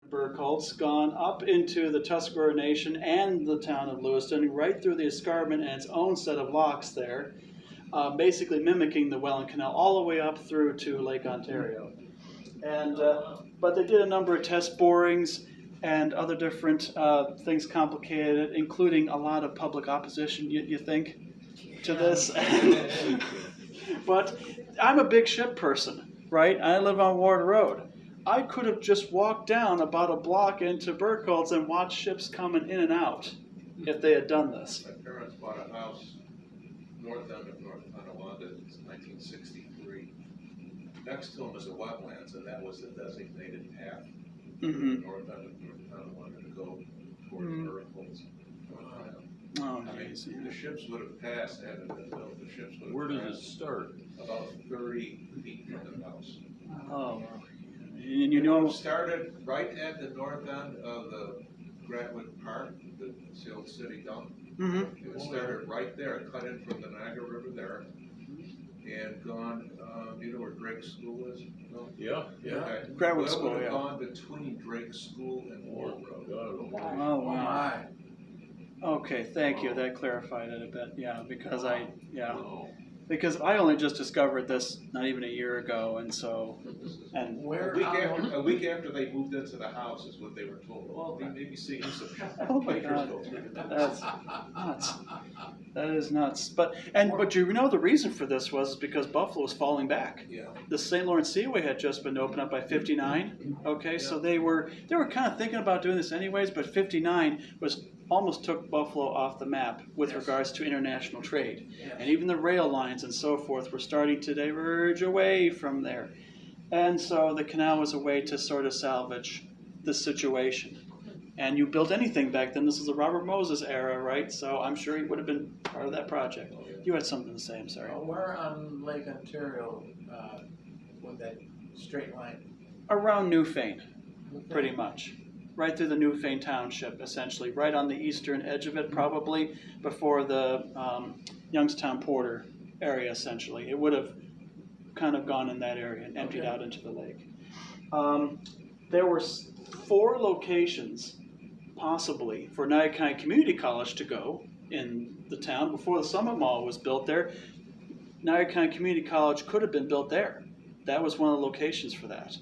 Burkholtz, gone up into the Tuscarora Nation and the town of Lewiston, right through the escarpment and its own set of locks there, basically mimicking the Welland Canal all the way up through to Lake Ontario. And but they did a number of test borings and other different things complicated, including a lot of public opposition, you think, to this. But I'm a big ship person, right? I live on Ward Road. I could have just walked down about a block into Burkholtz and watched ships coming in and out if they had done this. My parents bought a house north end of North Tonawanda in 1963. Next to them is the wetlands, and that was the designated path Mm-hmm. north end of North Tonawanda to go towards Burkholtz. Oh, I mean, geez. the ships would have passed, hadn't been built. The ships would have Where did it passed start? about 30 feet from the house. Oh, and you know, It started right at the north end of the Gratwood Park, the old city dump. mm-hmm. It started right there, cut in from the Niagara River there, and gone, you know where Drake's School is? No? Yeah, yeah. Okay. Gratwood Well, School, it would have yeah. gone between Drake's School and Ward Road. Oh, wow. Okay, thank you. That clarified it a bit. Yeah, because because I only just discovered this not even a year ago, and so, and A week after they moved into the house is what they were told. Well, they may be seeing some oh my bikers God, go through. that's nuts. That is nuts. But you know the reason for this was because Buffalo was falling back. Yeah. The St. Lawrence Seaway had just been opened up by 59. Okay, so they were kind of thinking about doing this anyways, but 59 almost took Buffalo off the map with regards to international trade. And even the rail lines and so forth were starting to diverge away from there. And so the canal was a way to sort of salvage the situation. And you built anything back then. This is the Robert Moses era, right? So I'm sure he would have been part of that project. You had something to say, I'm sorry. Where on Lake Ontario with that straight line? Around Newfane, pretty much. Right through the Newfane Township, essentially. Right on the eastern edge of it, probably, before the Youngstown Porter area, essentially. It would have kind of gone in that area and emptied out into the lake. There were 4 locations, possibly, for Niagara County Community College to go in the town. Before the Summit Mall was built there, Niagara County Community College could have been built there. That was one of the locations for that.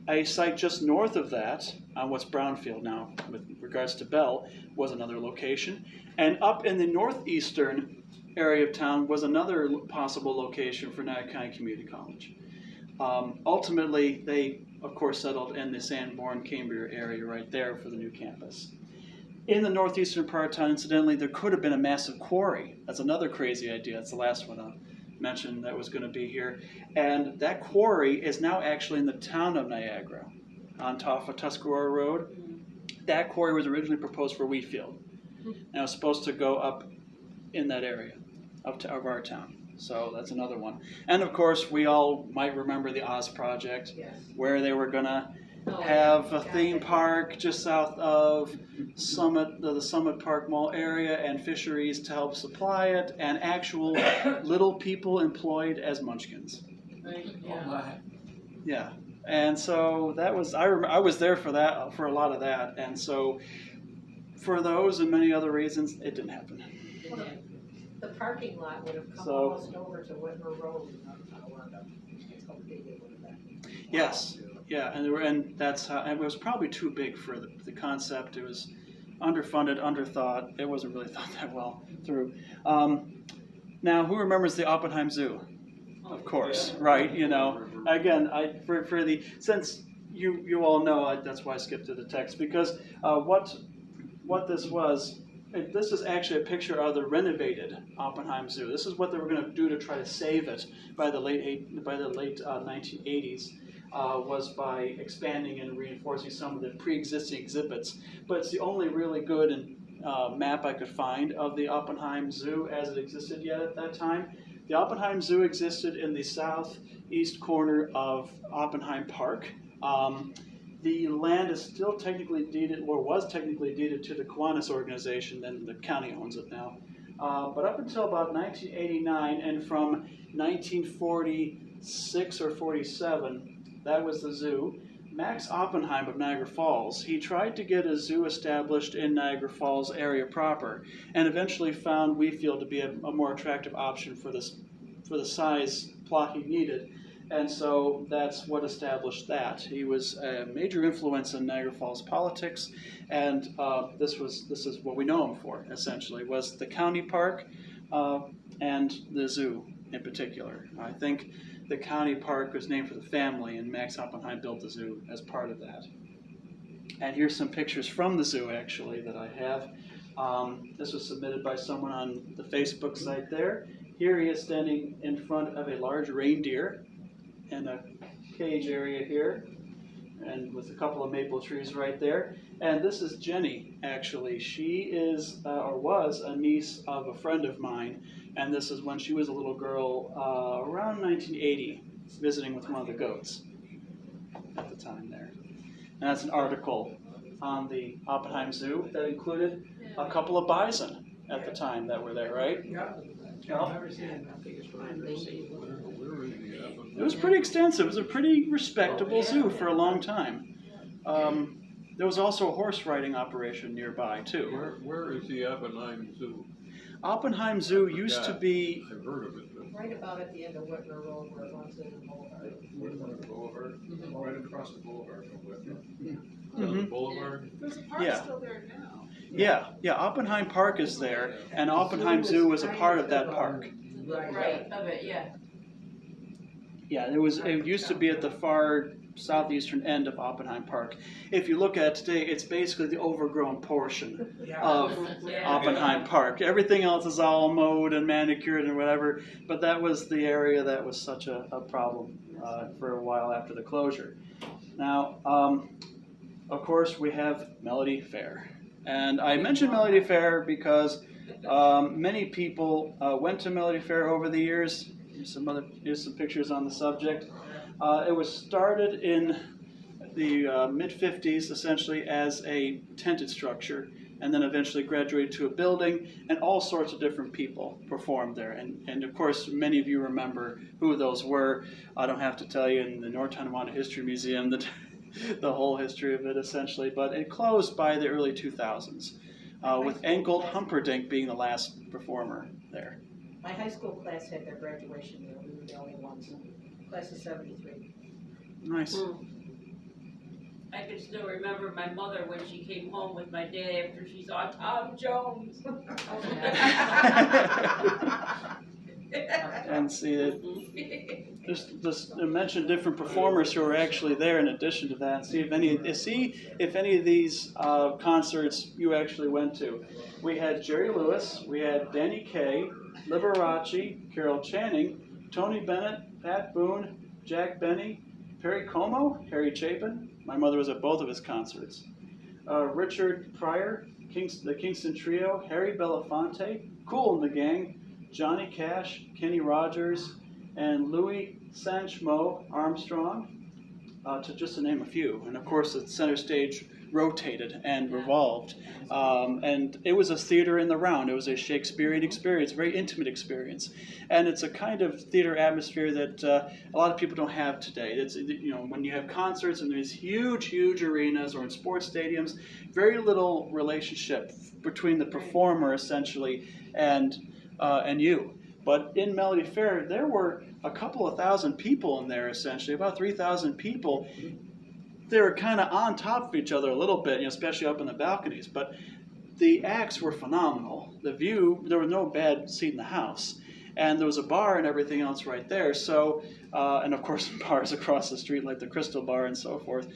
A site just north of that, on what's Brownfield now, with regards to Bell, was another location. And up in the northeastern area of town was another possible location for Niagara County Community College. Ultimately, they, of course, settled in the Sanborn-Cambria area right there for the new campus. In the northeastern part of town, incidentally, there could have been a massive quarry. That's another crazy idea. That's the last one I'll mention that was going to be here. And that quarry is now actually in the town of Niagara, on top of Tuscarora Road. That quarry was originally proposed for Wheatfield. And it was supposed to go up in that area of our town. So that's another one. And of course, we all might remember the Oz Project, where they were going to have a theme park just south of the Summit Park Mall area and fisheries to help supply it, and actual little people employed as munchkins. Yeah, and so that was, I was there for that, for a lot of that, and so for those and many other reasons, it didn't happen. Well, the parking lot would have come almost over to Whitmer Road. How big it would have been. Yes. Yeah, and that's how, and it was probably too big for the concept. It was underfunded, underthought. It wasn't really thought that well through. Now, who remembers the Oppenheim Zoo? Of course, right? You know, again, since you all know, that's why I skipped to the text, because what this was. This is actually a picture of the renovated Oppenheim Zoo. This is what they were going to do to try to save it by the late 1980s. Was by expanding and reinforcing some of the pre-existing exhibits. But it's the only really good map I could find of the Oppenheim Zoo as it existed yet at that time. The Oppenheim Zoo existed in the southeast corner of Oppenheim Park. The land is still technically deeded, or was technically deeded, to the Kiwanis organization, and the county owns it now. But up until about 1989, and from 1946 or 47, that was the zoo. Max Oppenheim of Niagara Falls, he tried to get a zoo established in Niagara Falls area proper, and eventually found Wheatfield to be a more attractive option for the size plot he needed. And so that's what established that. He was a major influence in Niagara Falls politics, and this is what we know him for, essentially, was the county park and the zoo in particular. I think the county park was named for the family, and Max Oppenheim built the zoo as part of that. And here's some pictures from the zoo, actually, that I have. This was submitted by someone on the Facebook site there. Here he is standing in front of a large reindeer in a cage area here, and with a couple of maple trees right there. And this is Jenny, actually. She is, or was, a niece of a friend of mine, and this is when she was a little girl, around 1980, visiting with one of the goats at the time there. And that's an article on the Oppenheim Zoo that included a couple of bison at the time that were there, right? Yeah. I've never seen it. I think it's It was pretty extensive. It was a pretty respectable zoo for a long time. There was also a horse riding operation nearby, too. Where is the Oppenheim Zoo? Oppenheim Zoo used to be... I've heard of it, but Right about at the end of Whitmer Road where it runs in the boulevard. Whitman Boulevard, right across the boulevard from Whitman. on the boulevard? There's a park Yeah. still there now. Yeah, Oppenheim Park is there, and Oppenheim Zoo was a part of that park. Right, of it, yeah. Yeah, it used to be at the far southeastern end of Oppenheim Park. If you look at it today, it's basically the overgrown portion of Yeah. Oppenheim Park. Everything else is all mowed and manicured and whatever, but that was the area that was such a problem for a while after the closure. Now, of course, we have Melody Fair. And I mentioned Melody Fair because many people went to Melody Fair over the years. Here's some pictures on the subject. It was started in the mid-50s, essentially, as a tented structure, and then eventually graduated to a building, and all sorts of different people performed there. And of course, many of you remember who those were. I don't have to tell you, in the North Tonawanda History Museum, the whole history of it, essentially. But it closed by the early 2000s, with Engold Humperdinck being the last performer there. My high school class had their graduation there, we were the only ones, class of 73. Nice. I can still remember my mother when she came home with my dad after she saw Tom Jones. And see it. Just mention different performers who are actually there in addition to that. See if any of these concerts you actually went to. We had Jerry Lewis, we had Danny Kaye, Liberace, Carol Channing, Tony Bennett, Pat Boone, Jack Benny, Perry Como, Harry Chapin. My mother was at both of his concerts. Richard Pryor, the Kingston Trio, Harry Belafonte, Kool and the Gang, Johnny Cash, Kenny Rogers, and Louis Sanchmo Armstrong, just to name a few. And of course, the center stage rotated and revolved. And it was a theater in the round. It was a Shakespearean experience, very intimate experience. And it's a kind of theater atmosphere that a lot of people don't have today. It's, when you have concerts in these huge, huge arenas or in sports stadiums, very little relationship between the performer, essentially, and you. But in Melody Fair, there were a couple of thousand people in there, essentially, about 3,000 people. They were kind of on top of each other a little bit, especially up in the balconies. But the acts were phenomenal. The view, there was no bad seat in the house. And there was a bar and everything else right there. So, and of course, bars across the street like the Crystal Bar and so forth.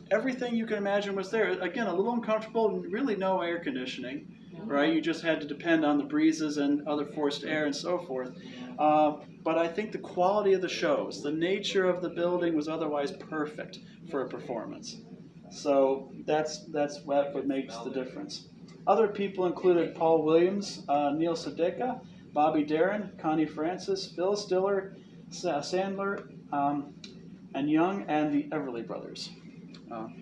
Everything you can imagine was there. Again, a little uncomfortable, really no air conditioning. Right, you just had to depend on the breezes and other forced air and so forth. But I think the quality of the shows, the nature of the building was otherwise perfect for a performance. So that's what makes the difference. Other people included Paul Williams, Neil Sedeka, Bobby Darin, Connie Francis, Phil Stiller, Sandler, and Young, and the Everly Brothers.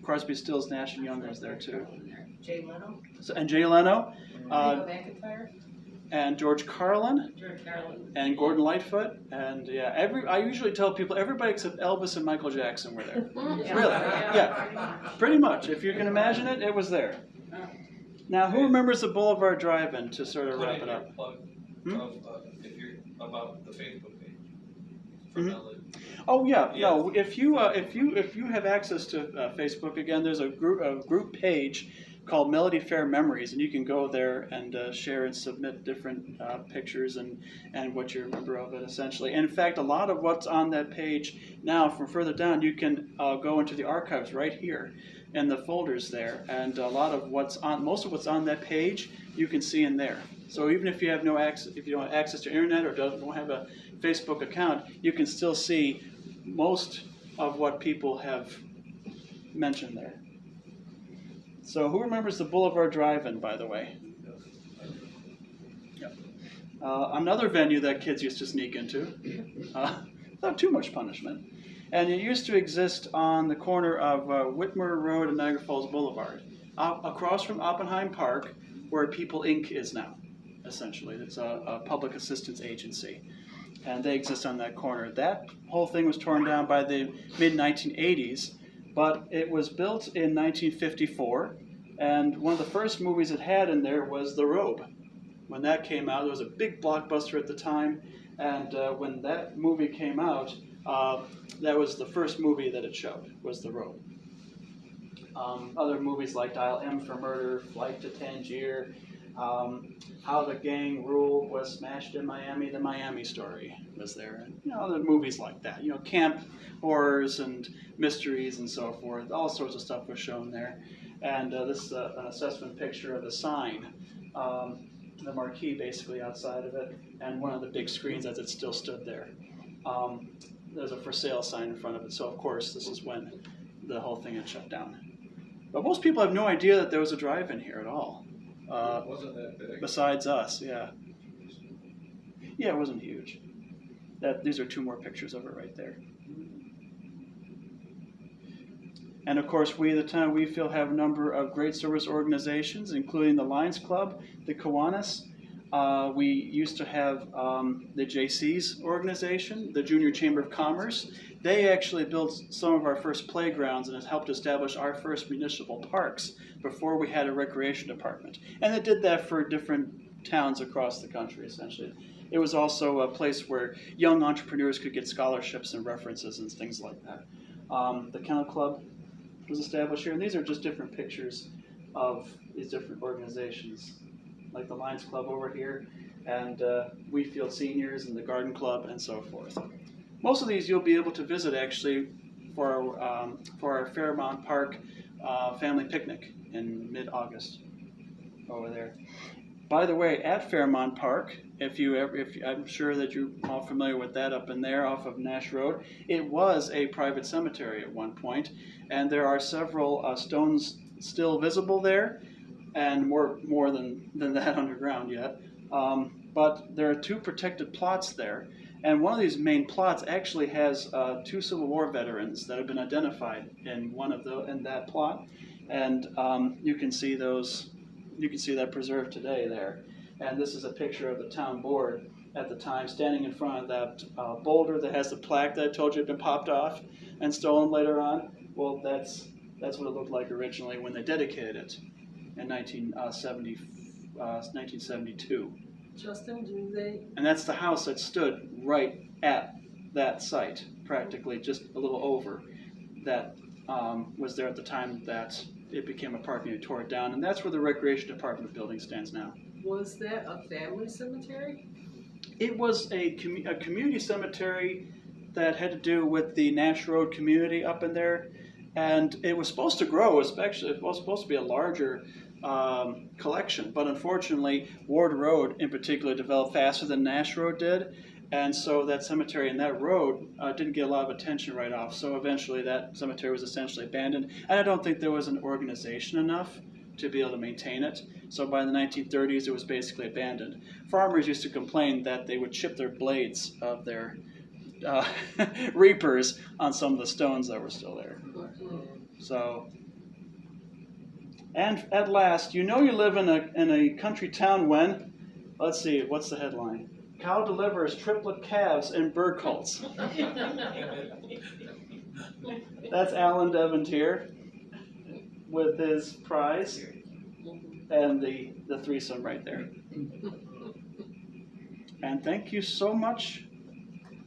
Crosby, Stills, Nash, and Young was there too. Jay Leno? And Jay Leno. Reba McEntire? and George Carlin, George Carlin. and Gordon Lightfoot, and yeah, I usually tell people everybody except Elvis and Michael Jackson were there. Really? Yeah, pretty much. If you can imagine it, it was there. Now, who remembers the Boulevard Drive-In to sort of wrap it up? Plug Hmm? of, if you're about the Facebook page for Mhm. Melody. Oh yeah, Yeah. no. If you have access to Facebook, again, there's a group page called Melody Fair Memories, and you can go there and share and submit different pictures and what you remember of it, essentially. And in fact, a lot of what's on that page now, from further down, you can go into the archives right here in the folders there, and a lot of most of what's on that page, you can see in there. So even if you have no access, if you don't have access to internet or don't have a Facebook account, you can still see most of what people have mentioned there. So who remembers the Boulevard Drive-In, by the way? Yep. Another venue that kids used to sneak into, without too much punishment. And it used to exist on the corner of Whitmer Road and Niagara Falls Boulevard, across from Oppenheim Park, where People Inc. is now, essentially. It's a public assistance agency. And they exist on that corner. That whole thing was torn down by the mid-1980s, but it was built in 1954, and one of the first movies it had in there was The Robe. When that came out, it was a big blockbuster at the time, and when that movie came out, that was the first movie that it showed, was The Robe. Other movies like Dial M for Murder, Flight to Tangier, How the Gang Ruled was smashed in Miami, The Miami Story was there, and other movies like that. Camp horrors and mysteries and so forth. All sorts of stuff was shown there. And this is an assessment picture of the sign, the marquee basically outside of it, and one of the big screens as it still stood there. There's a for sale sign in front of it, so of course this is when the whole thing had shut down. But most people have no idea that there was a drive-in here at all. Wasn't that big? Besides us, yeah. Yeah, it wasn't huge. These are two more pictures of it right there. And of course, we, the town of Wheatfield, have a number of great service organizations, including the Lions Club, the Kiwanis. We used to have the JC's organization, the Junior Chamber of Commerce. They actually built some of our first playgrounds and has helped establish our first municipal parks before we had a recreation department. And they did that for different towns across the country, essentially. It was also a place where young entrepreneurs could get scholarships and references and things like that. The Kennel Club was established here, and these are just different pictures of these different organizations, like the Lions Club over here, and Wheatfield Seniors and the Garden Club, and so forth. Most of these you'll be able to visit actually for our Fairmont Park family picnic in mid-August over there. By the way, at Fairmont Park, I'm sure that you're all familiar with that up in there off of Nash Road. It was a private cemetery at one point, and there are several stones still visible there, and more than that underground yet. But there are two protected plots there, and one of these main plots actually has two Civil War veterans that have been identified in that plot, and you can see those. You can see that preserved today there. And this is a picture of the town board at the time standing in front of that boulder that has the plaque that I told you had been popped off and stolen later on. Well, that's what it looked like originally when they dedicated it in 1972. Justin, do they? And that's the house that stood right at that site, practically just a little over, that was there at the time that it became a park and you tore it down, and that's where the recreation department building stands now. Was that a family cemetery? It was a community cemetery that had to do with the Nash Road community up in there, and it was supposed to grow. It was supposed to be a larger collection, but unfortunately, Ward Road in particular developed faster than Nash Road did, and so that cemetery and that road didn't get a lot of attention right off. So eventually, that cemetery was essentially abandoned, and I don't think there was an organization enough to be able to maintain it. So by the 1930s, it was basically abandoned. Farmers used to complain that they would chip their blades of their reapers on some of the stones that were still there. So, and at last, you know you live in a country town when Let's see, what's the headline? Cow delivers triplet calves in bird cults. That's Alan Devontier with his prize and the threesome right there. And thank you so much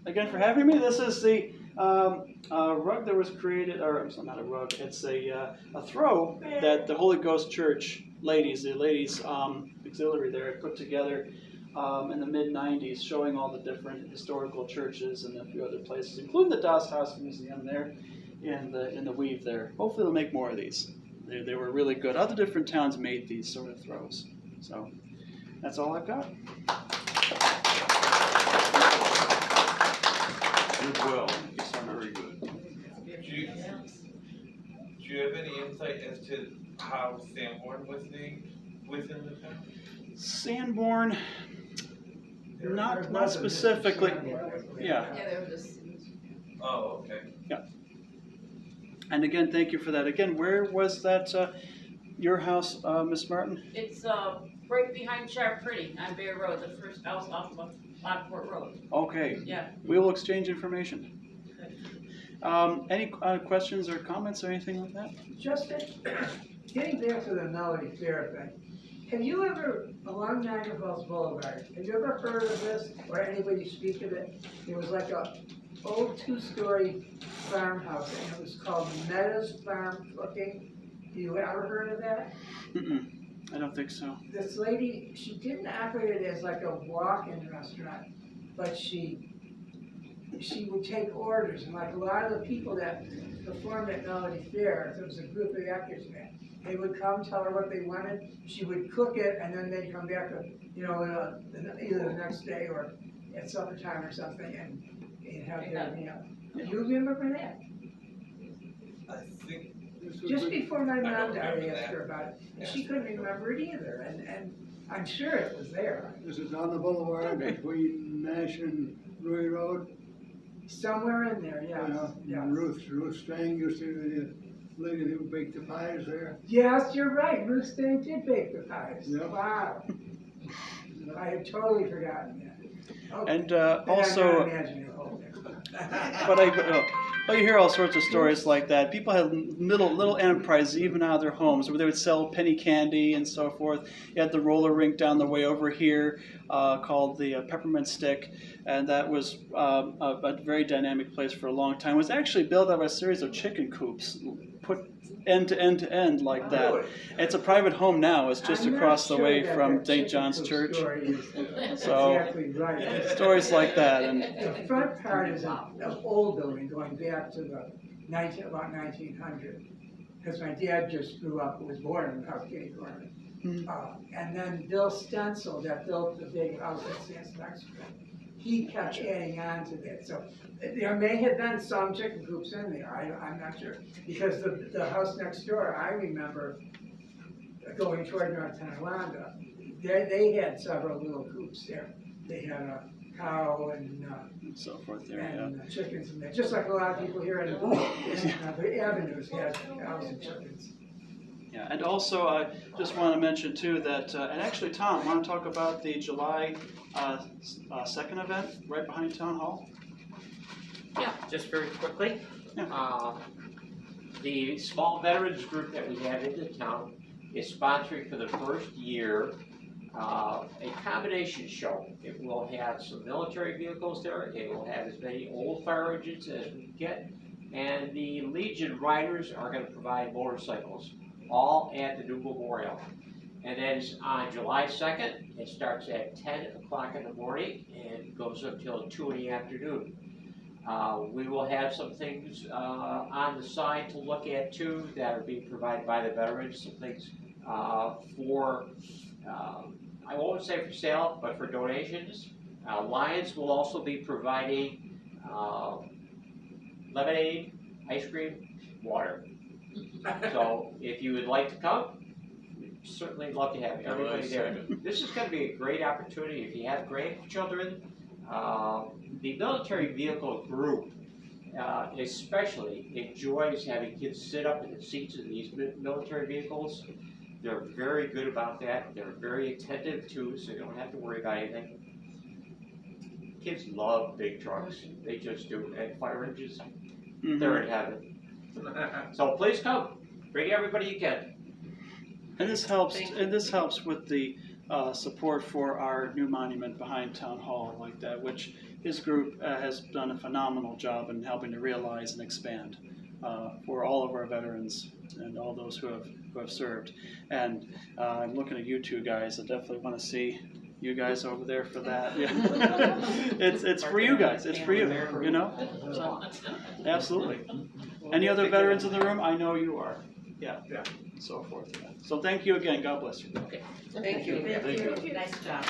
again for having me. This is the rug that was created, or it's not a rug, it's a throw that the Holy Ghost Church ladies, the ladies auxiliary there put together in the mid-90s, showing all the different historical churches and a few other places, including the Das Haus Museum there in the weave there. Hopefully they'll make more of these. They were really good. Other different towns made these sort of throws. So that's all I've got. Did well. Thank you so much. Very good. Do you have any insight as to how Sanborn was named within the town? Sanborn, There not wasn't specifically. Sanborn. Yeah. Yeah, they were just. Oh, okay. And again, thank you for that. Again, where was that, your house, Miss Martin? It's, right behind Sharp Pretty on Bear Road, the first house off of Lockport Road. Okay, Yeah. we will exchange information. Any questions or comments or anything like that? Justin, getting back to the Melody Fair thing, have you ever, along Niagara Falls Boulevard, have you ever heard of this or anybody speak of it? It was like a old two-story farmhouse and it was called Meadows Farm Cooking. Have you ever heard of that? Mm-mm, I don't think so. This lady, she didn't operate it as like a walk-in restaurant, but she would take orders, and like a lot of the people that performed at Melody Fair, there was a group of actors there, they would come, tell her what they wanted, she would cook it, and then they'd come back, either the next day or at supper time or something, and have their meal. Do you remember that? I think, Just before my I mom don't died, I remember asked that. her about it, and she couldn't remember it either, and I'm sure it was there. This is on the boulevard between Nash and Louis Road. Somewhere in there, yes, yes. Ruth Strang used to, the lady who baked the pies there. Yes, you're right, Ruth Stain did bake the pies. Yep. Wow. I had totally forgotten that. Okay. And Then I'm also, not imagining the whole thing. but you hear all sorts of stories like that. People had little enterprises even out of their homes where they would sell penny candy and so forth. You had the roller rink down the way over here called the Peppermint Stick, and that was a very dynamic place for a long time. It was actually built out of a series of chicken coops put end to end to end like that. Oh. It's a private home now. It's just I'm not across the sure way that from that St. chicken John's coop Church. story is So, exactly right. stories like that. And The front part is an old building going back to the about 1900, because my dad just was born in South Kitty Corner. And then Bill Stencil, that built the big house that stands next to it, he kept adding on to that. So there may have been some chicken coops in there, I'm not sure. Because the house next door, I remember going toward North Tonawanda, they had several little coops there. They had a cow and so forth there, and chickens in there, just like a lot of people here in the avenues had cows and chickens. Yeah, and also I just want to mention too that, and actually Tom, want to talk about the July 2nd event right behind Town Hall? Yeah, just very quickly. Yeah. The small veterans group that we have in the town is sponsoring for the first year a combination show. It will have some military vehicles there, it will have as many old fire engines as we get, and the Legion riders are going to provide motorcycles, all at the new memorial. And then on July 2nd, it starts at 10 o'clock in the morning and goes until 2 in the afternoon. We will have some things on the side to look at too that are being provided by the veterans, some things for, I won't say for sale, but for donations. Lions will also be providing lemonade, ice cream, water. So if you would like to come, we'd certainly love to have everybody there. This is going to be a great opportunity if you have grandchildren. The military vehicle group especially enjoys having kids sit up in the seats of these military vehicles. They're very good about that. They're very attentive too, so you don't have to worry about anything. Kids love big trucks. They just do. And fire engines, they're in heaven. So please come. Bring everybody you can. And this helps with the support for our new monument behind Town Hall like that, which his group has done a phenomenal job in helping to realize and expand for all of our veterans and all those who have served. And I'm looking at you two guys. I definitely want to see you guys over there for that. Yeah. it's for you guys. It's for you. You know. So, absolutely. Any other veterans in the room? I know you are. Yeah. And so forth. Yeah. So thank you again. God bless you. Okay. Thank you. Thank you, nice job.